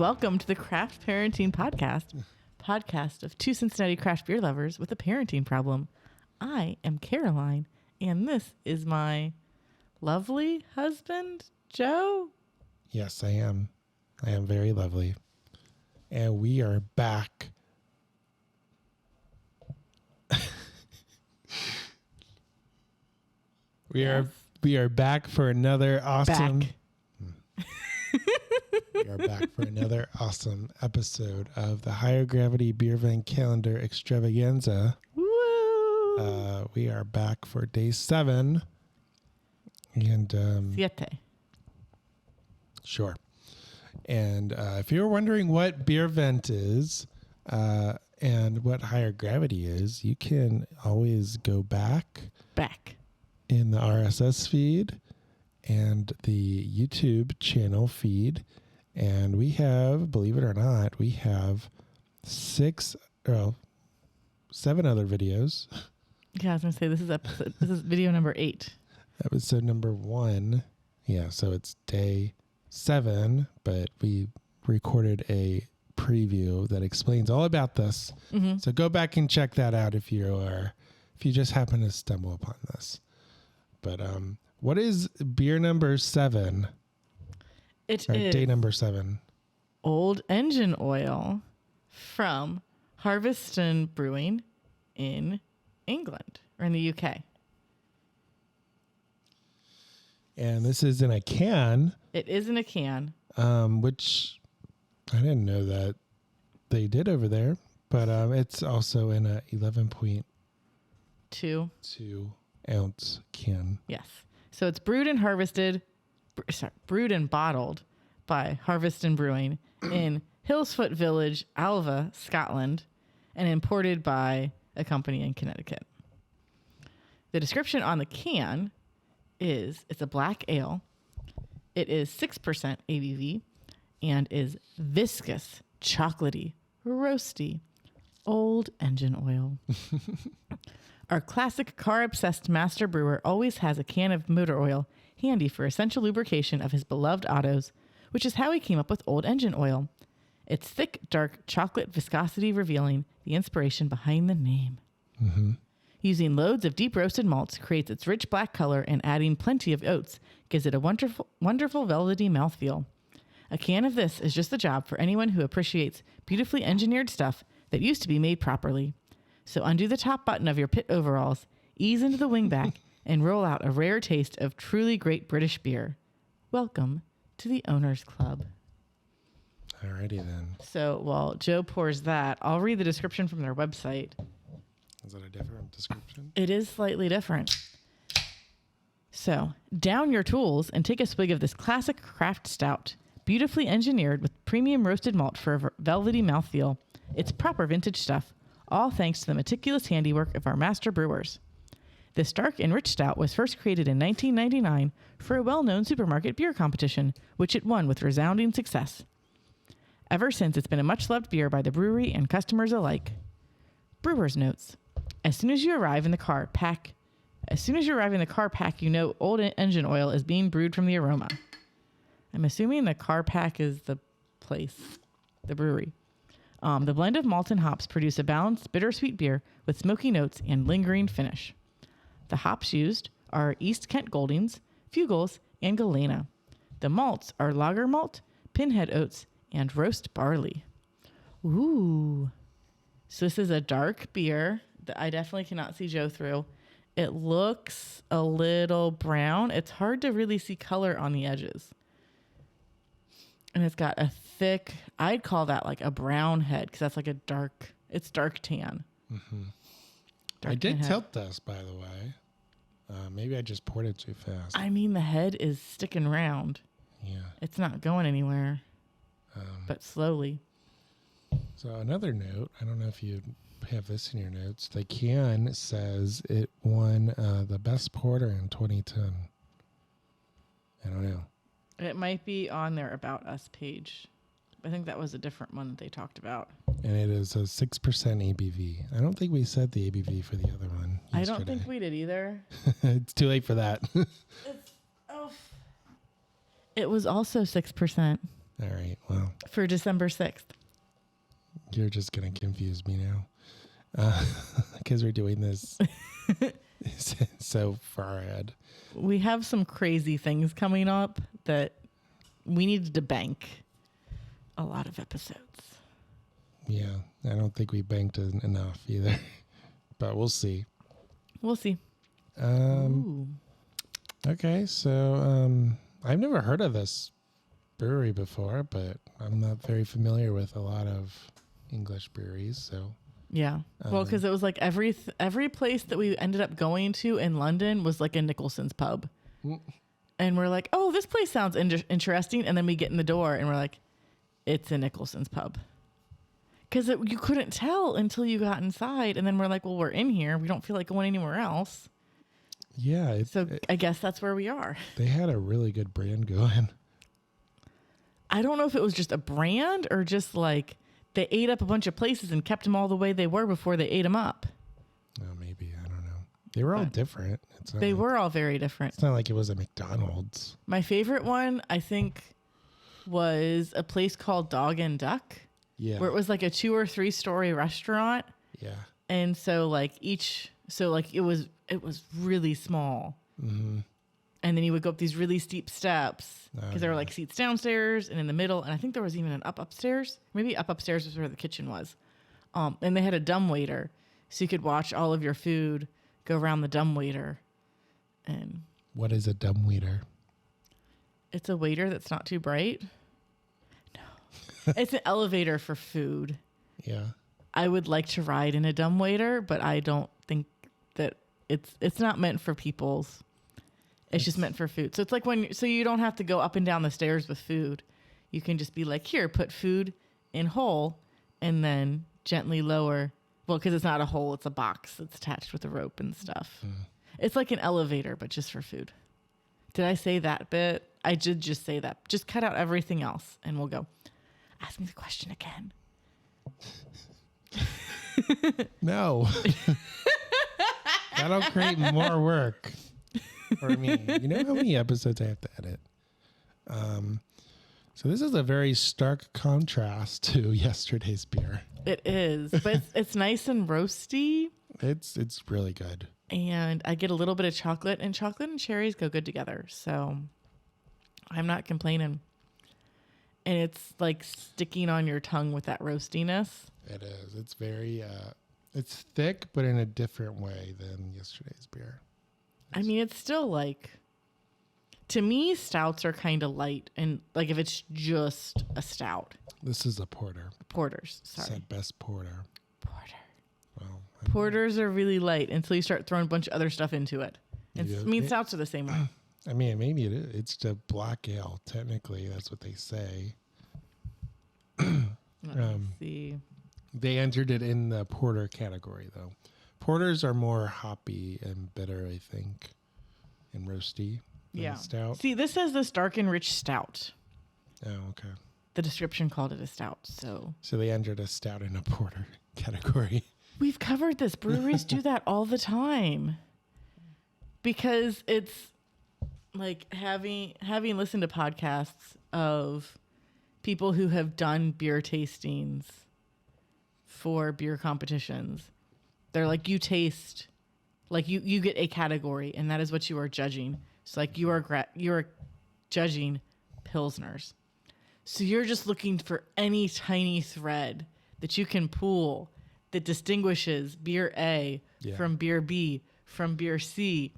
welcome to the Craft Parenting podcast of two Cincinnati craft beer lovers with a parenting problem. I am Caroline, and this is my lovely husband, Joe. Yes, I am. I am very lovely. And we are back. We are back for another awesome We are back for another awesome episode of the Higher Gravity Beervent Calendar Extravaganza. Woo! We are back for day 7. And Siete. Sure. And if you're wondering what Beervent is and what Higher Gravity is, you can always go back in the RSS feed and the YouTube channel feed. And we have, believe it or not, we have 7 other videos. Yeah, I was going to say this is video number 8. Episode number 1. Yeah, so it's day 7, but we recorded a preview that explains all about this. Mm-hmm. So go back and check that out if you just happen to stumble upon this. But what is beer number 7? It is day number 7. Old Engine Oil from Harviestoun Brewing in England or in the UK. And this is in a can. It is in a can. Which I didn't know that they did over there. But it's also in a 11.2 ounce can. Yes. So it's brewed and bottled by Harviestoun Brewing in Hillsfoot Village, Alva, Scotland, and imported by a company in Connecticut. The description on the can is it's a black ale. It is 6% ABV and is viscous, chocolatey, roasty, old engine oil. Our classic car-obsessed master brewer always has a can of motor oil handy for essential lubrication of his beloved autos, which is how he came up with Old Engine Oil. It's thick, dark chocolate viscosity revealing the inspiration behind the name. Mm-hmm. Using loads of deep roasted malts creates its rich black color, and adding plenty of oats gives it a wonderful velvety mouthfeel. A can of this is just the job for anyone who appreciates beautifully engineered stuff that used to be made properly. So undo the top button of your pit overalls, ease into the wingback, and roll out a rare taste of truly great British beer. Welcome to the Owners Club. Alrighty then. So while Joe pours that, I'll read the description from their website. Is that a different description? It is slightly different. So, down your tools and take a swig of this classic craft stout, beautifully engineered with premium roasted malt for a velvety mouthfeel. It's proper vintage stuff, all thanks to the meticulous handiwork of our master brewers. This dark and rich stout was first created in 1999 for a well-known supermarket beer competition, which it won with resounding success. Ever since, it's been a much-loved beer by the brewery and customers alike. Brewer's notes. As soon as you arrive in the car pack, you know Old Engine Oil is being brewed from the aroma. I'm assuming the car pack is the place, the brewery. The blend of malt and hops produce a balanced, bittersweet beer with smoky notes and lingering finish. The hops used are East Kent Goldings, Fuggles, and Galena. The malts are lager malt, Pinhead oats, and roast barley. Ooh. So this is a dark beer that I definitely cannot see Joe through. It looks a little brown. It's hard to really see color on the edges. And it's got a thick, I'd call that like a brown head because that's like it's dark tan. Mm-hmm. I did tilt this, by the way. Maybe I just poured it too fast. I mean, the head is sticking round. Yeah. It's not going anywhere, but slowly. So another note, I don't know if you have this in your notes. The can says it won the best porter in 2010. I don't know. It might be on their About Us page. I think that was a different one that they talked about. And it is a 6% ABV. I don't think we said the ABV for the other one yesterday. I don't think we did either. It's too late for that. It was also 6%. All right. Well, for December 6th. you're just going to confuse me now because we're doing this so far ahead. We have some crazy things coming up that we needed to bank a lot of episodes. Yeah, I don't think we banked enough either, but we'll see. We'll see. Ooh. Okay, so I've never heard of this brewery before, but I'm not very familiar with a lot of English breweries, so yeah. Well, because it was like every place that we ended up going to in London was like a Nicholson's pub. And we're like, oh, this place sounds interesting. And then we get in the door and we're like, it's a Nicholson's pub. Because you couldn't tell until you got inside. And then we're like, well, we're in here. We don't feel like going anywhere else. Yeah. I guess that's where we are. They had a really good brand going. I don't know if it was just a brand or just like they ate up a bunch of places and kept them all the way they were before they ate them up. Oh, maybe. I don't know. They were all different. They were all very different. It's not like it was a McDonald's. My favorite one, I think, was a place called Dog and Duck. Yeah. Where it was like a 2 or 3 story restaurant. Yeah. And so like it was really small. Mm-hmm. And then you would go up these really steep steps because there were like seats downstairs and in the middle. And I think there was even an upstairs. Maybe upstairs was where the kitchen was. And they had a dumbwaiter. So you could watch all of your food go around the dumbwaiter. And what is a dumbwaiter? It's a waiter that's not too bright. No. It's an elevator for food. Yeah. I would like to ride in a dumbwaiter, but I don't think that it's not meant for people's. It's just meant for food. So it's like so you don't have to go up and down the stairs with food. You can just be like, here, put food in hole and then gently lower. Well, because it's not a hole, it's a box that's attached with a rope and stuff. It's like an elevator, but just for food. Did I say that bit? I did just say that. Just cut out everything else and we'll go. Ask me the question again. No. That'll create more work for me. You know how many episodes I have to edit? So this is a very stark contrast to yesterday's beer. It is, but it's nice and roasty. It's really good. And I get a little bit of chocolate, and chocolate and cherries go good together. So I'm not complaining. And it's like sticking on your tongue with that roastiness. It is. It's very, it's thick, but in a different way than yesterday's beer. I mean, it's still like, to me, stouts are kind of light. And like if it's just a stout. This is a porter. Porters, sorry. Said best porter. Porter. Well, porters are really light until you start throwing a bunch of other stuff into it. Stouts are the same way. I mean, maybe it is. It's a black ale. Technically, that's what they say. Let's see. They entered it in the porter category, though. Porters are more hoppy and bitter, I think, and roasty than stout. See, this says this dark and rich stout. Oh, okay. The description called it a stout, so they entered a stout in a porter category. We've covered this. Breweries do that all the time because it's like having listened to podcasts of people who have done beer tastings for beer competitions. They're like, you taste, like you get a category and that is what you are judging. So like you are judging Pilsners. So you're just looking for any tiny thread that you can pull that distinguishes beer A from beer B from beer C.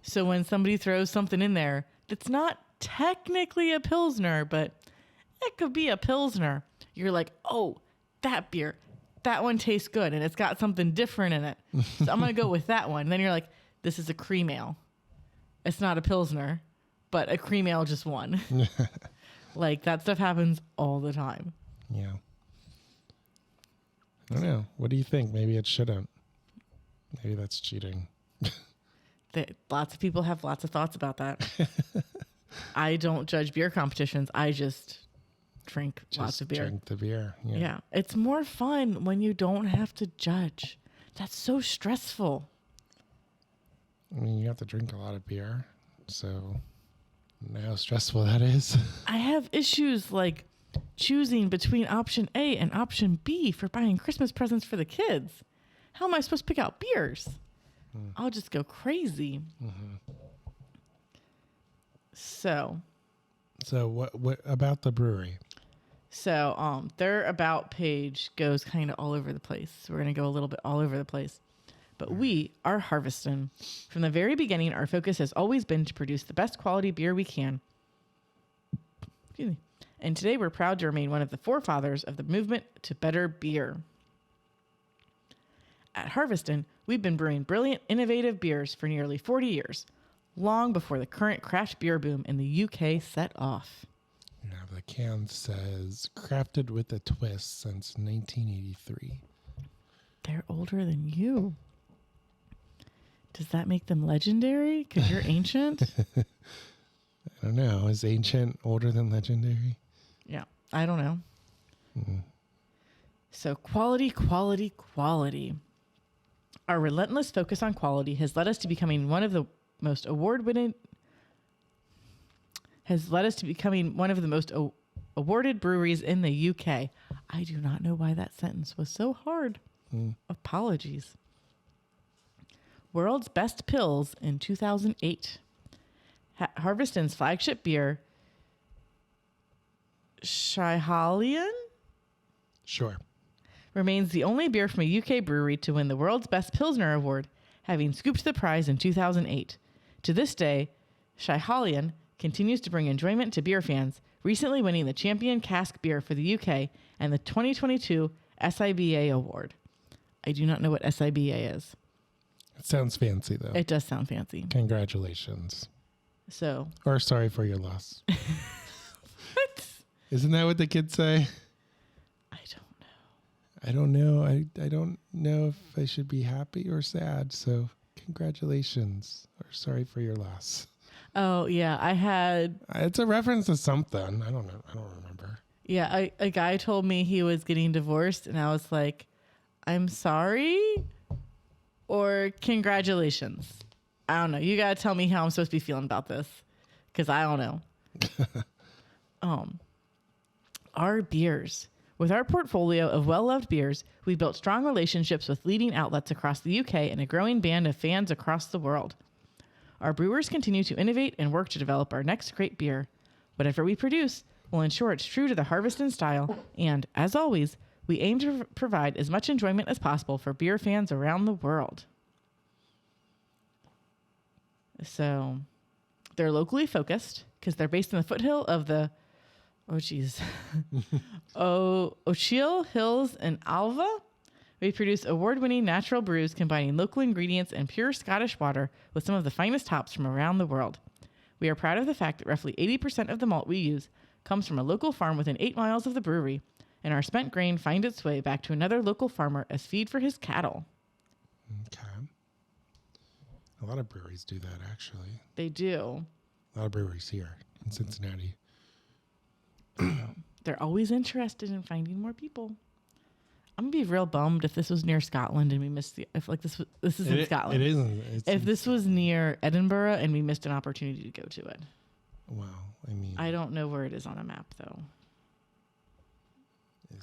So when somebody throws something in there that's not technically a Pilsner, but it could be a Pilsner, you're like, oh, that beer, that one tastes good and it's got something different in it. So I'm going to go with that one. And then you're like, this is a cream ale. It's not a Pilsner, but a cream ale just won. Like that stuff happens all the time. Yeah. I don't know. What do you think? Maybe it shouldn't. Maybe that's cheating. Lots of people have lots of thoughts about that. I don't judge beer competitions. I just drink lots of beer. Drink the beer. Yeah. It's more fun when you don't have to judge. That's so stressful. I mean, you have to drink a lot of beer. So know how stressful that is. I have issues like choosing between option A and option B for buying Christmas presents for the kids. How am I supposed to pick out beers? I'll just go crazy. So what about the brewery? So their about page goes kind of all over the place. So we're going to go a little bit all over the place. But we are Harviestoun. From the very beginning, our focus has always been to produce the best quality beer we can. Excuse me. And today we're proud to remain one of the forefathers of the movement to better beer. At Harviestoun, we've been brewing brilliant, innovative beers for nearly 40 years, long before the current craft beer boom in the UK set off. Yeah, the can says crafted with a twist since 1983. They're older than you. Does that make them legendary? Because you're ancient? I don't know. Is ancient older than legendary? Yeah, I don't know. So quality, quality, quality. Our relentless focus on quality has led us to becoming one of the most awarded breweries in the UK. I do not know why that sentence was so hard. Apologies. World's Best Pills in 2008. Harviestoun's flagship beer, Schiehallion, Sure. remains the only beer from a UK brewery to win the World's Best Pilsner Award, having scooped the prize in 2008. To this day, Schiehallion continues to bring enjoyment to beer fans, recently winning the Champion Cask Beer for the UK and the 2022 SIBA Award. I do not know what SIBA is. It sounds fancy, though. It does sound fancy. Congratulations. So. Or sorry for your loss. What? Isn't that what the kids say? I don't know. I don't know. I don't know if I should be happy or sad. So congratulations. Or sorry for your loss. Oh, yeah. I had... It's a reference to something. I don't know. I don't remember. Yeah. A guy told me he was getting divorced, and I was like, I'm sorry or congratulations. I don't know. You got to tell me how I'm supposed to be feeling about this, because I don't know. Our beers. With our portfolio of well-loved beers, we built strong relationships with leading outlets across the UK and a growing band of fans across the world. Our brewers continue to innovate and work to develop our next great beer. Whatever we produce will ensure it's true to the Harviestoun style, and, as always, we aim to provide as much enjoyment as possible for beer fans around the world. So, they're locally focused because they're based in the foothill of the Ochil Hills in Alva. We produce award-winning natural brews combining local ingredients and pure Scottish water with some of the finest hops from around the world. We are proud of the fact that roughly 80% of the malt we use comes from a local farm within 8 miles of the brewery, and our spent grain finds its way back to another local farmer as feed for his cattle. Okay. A lot of breweries do that, actually. They do. A lot of breweries here in Cincinnati. They're always interested in finding more people. I'm gonna be real bummed if this was near Scotland and we missed this is in Scotland. It isn't. If this was near Edinburgh and we missed an opportunity to go to it. Wow. I mean, I don't know where it is on a map though.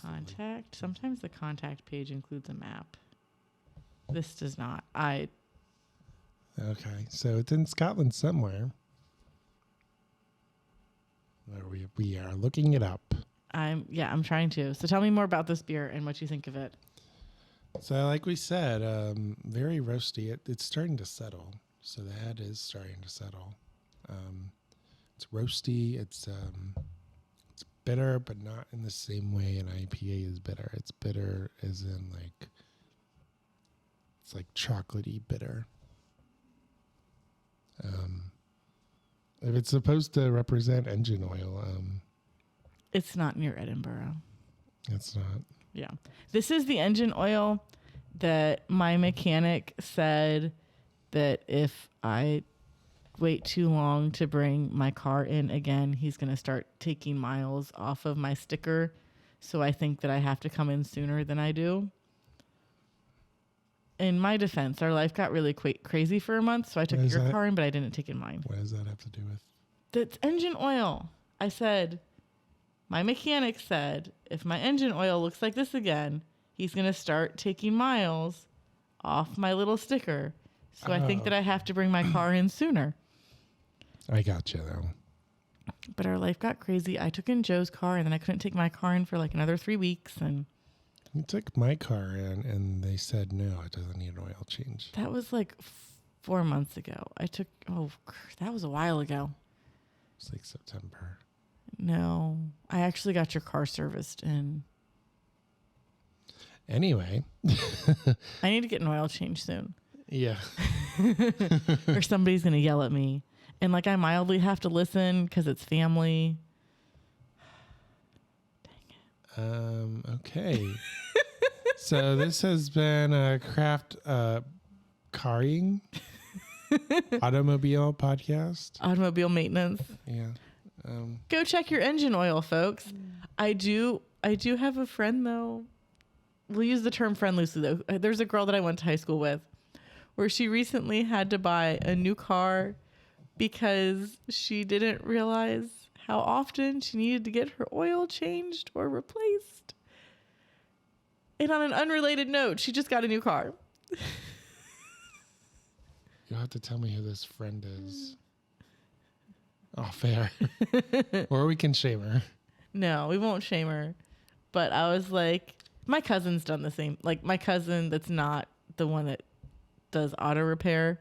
Contact. Sometimes the contact page includes a map. This does not. Okay, so it's in Scotland somewhere. We are looking it up. I'm trying to. So tell me more about this beer and what you think of it. So like we said, very roasty. It's starting to settle. So the head is starting to settle. It's roasty. It's bitter, but not in the same way an IPA is bitter. It's bitter as in it's like chocolatey bitter. If it's supposed to represent engine oil, It's not near Edinburgh. it's not. Yeah. This is the engine oil that my mechanic said that if I wait too long to bring my car in again, he's going to start taking miles off of my sticker. So I think that I have to come in sooner than I do. In my defense, our life got really crazy for a month, so I took your car in, but I didn't take in mine. What does that have to do with? That's engine oil. I said, my mechanic said, if my engine oil looks like this again, he's going to start taking miles off my little sticker. So I think that I have to bring my car in sooner. I got you, though. But our life got crazy. I took in Joe's car, and then I couldn't take my car in for like another 3 weeks. And You took my car in, and they said, no, it doesn't need an oil change. that was like 4 months ago. That was a while ago. It's like September. No, I actually got your car serviced, and Anyway. I need to get an oil change soon. Yeah. Or somebody's going to yell at me. And like I mildly have to listen because it's family. Okay. So this has been a craft carring automobile podcast. Automobile maintenance. Yeah. Go check your engine oil, folks. I do have a friend, though. We'll use the term friend loosely, though. There's a girl that I went to high school with where she recently had to buy a new car because she didn't realize how often she needed to get her oil changed or replaced. And on an unrelated note, she just got a new car. You'll have to tell me who this friend is. Oh, fair. Or we can shame her. No, we won't shame her. But I was like, my cousin's done the same. Like my cousin that's not the one that does auto repair,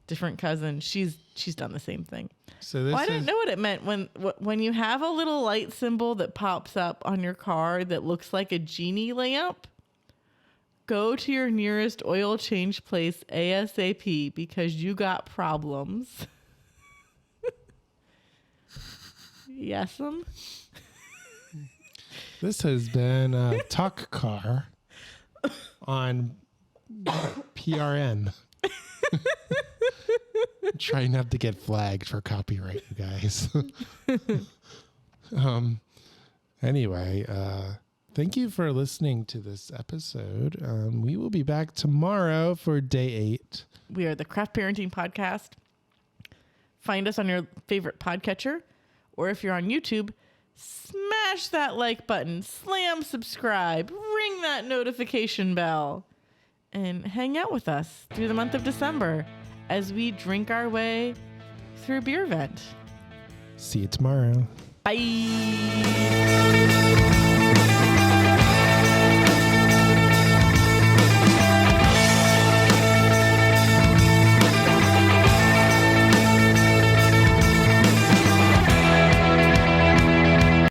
different cousin, she's done the same thing. So this I didn't know what it meant when you have a little light symbol that pops up on your car that looks like a genie lamp. Go to your nearest oil change place ASAP because you got problems. Yes'm. This has been Talk Car on PRN. Try not to get flagged for copyright, you guys. Anyway, thank you for listening to this episode. We will be back tomorrow for day 8. We are the Craft Parenting Podcast. Find us on your favorite podcatcher, or if you're on YouTube, smash that like button, slam subscribe, ring that notification bell, and hang out with us through the month of December as we drink our way through Beervent. See you tomorrow. Bye.